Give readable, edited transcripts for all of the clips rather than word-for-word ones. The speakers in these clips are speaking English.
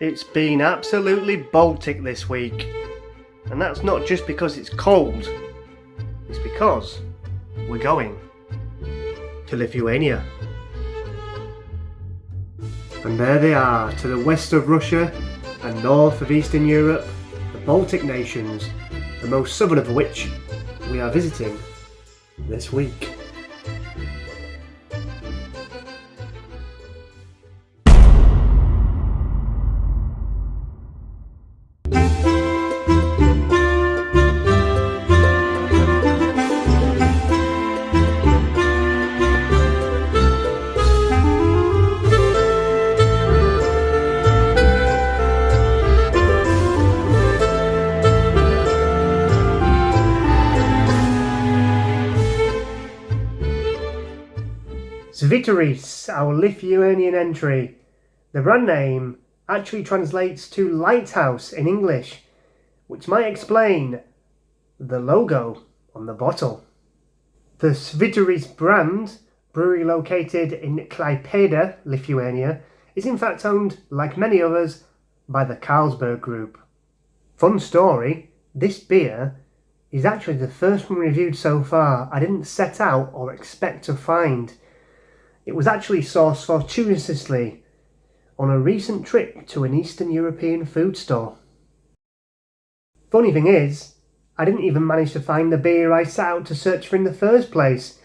It's been absolutely Baltic this week, and that's not just because it's cold, it's because we're going to Lithuania. And there they are, to the west of Russia and north of Eastern Europe, the Baltic nations, the most southern of which we are visiting this week. Svyturys, our Lithuanian entry. The brand name actually translates to lighthouse in English, which might explain the logo on the bottle. The Svyturys brand, brewery located in Klaipėda, Lithuania, is in fact owned, like many others, by the Carlsberg Group. Fun story, this beer is actually the first one reviewed so far I didn't set out or expect to find. It was actually sourced fortuitously on a recent trip to an Eastern European food store. Funny thing is, I didn't even manage to find the beer I set out to search for in the first place.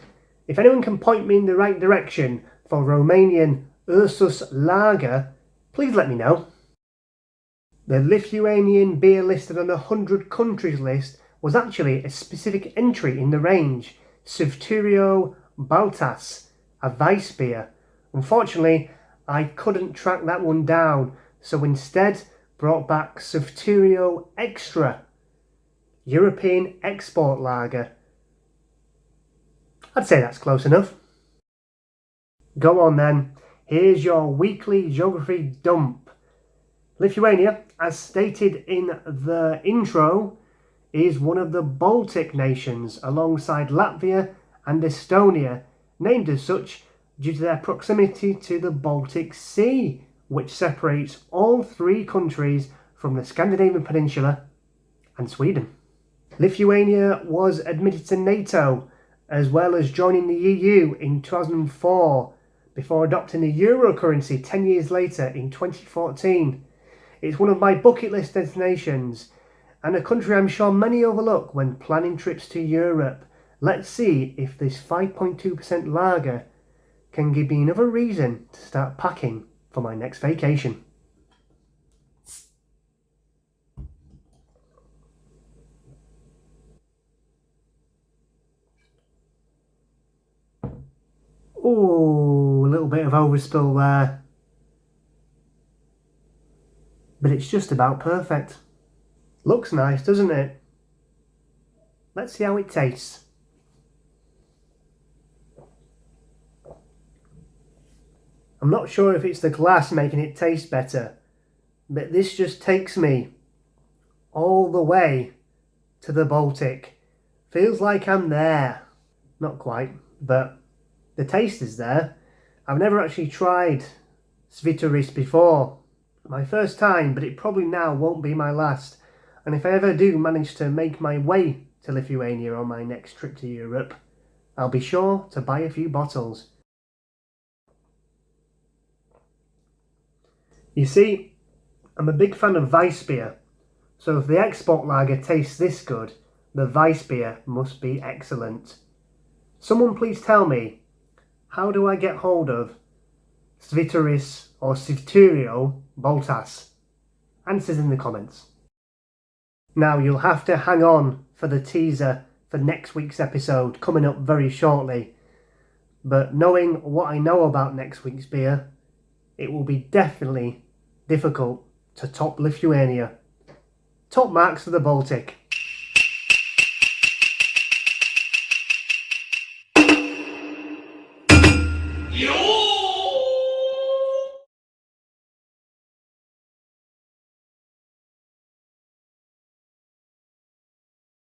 If anyone can point me in the right direction for Romanian Ursus Lager, please let me know. The Lithuanian beer listed on a 100 countries list was actually a specific entry in the range, Svyturys Baltas, a Weiss beer. Unfortunately, I couldn't track that one down, so instead brought back Svyturys Ekstra, European export lager. I'd say that's close enough. Go on then, here's your weekly geography dump. Lithuania, as stated in the intro, is one of the Baltic nations alongside Latvia and Estonia, named as such due to their proximity to the Baltic Sea, which separates all three countries from the Scandinavian peninsula and Sweden. Lithuania was admitted to NATO, as well as joining the EU in 2004, before adopting the euro currency 10 years later in 2014. It's one of my bucket list destinations, and a country I'm sure many overlook when planning trips to Europe. Let's see if this 5.2% lager can give me another reason to start packing for my next vacation. Ooh, a little bit of overspill there. But it's just about perfect. Looks nice, doesn't it? Let's see how it tastes. I'm not sure if it's the glass making it taste better, but this just takes me all the way to the Baltic. Feels like I'm there. Not quite, but the taste is there. I've never actually tried Svyturys before. My first time, but it probably now won't be my last. And if I ever do manage to make my way to Lithuania on my next trip to Europe, I'll be sure to buy a few bottles. You see, I'm a big fan of Weiss beer, so if the export lager tastes this good, the Weiss beer must be excellent. Someone please tell me, how do I get hold of Svyturys or Svyturys Baltas? Answers in the comments. Now you'll have to hang on for the teaser for next week's episode coming up very shortly, but knowing what I know about next week's beer, it will be definitely difficult to top Lithuania. Top marks for the Baltic.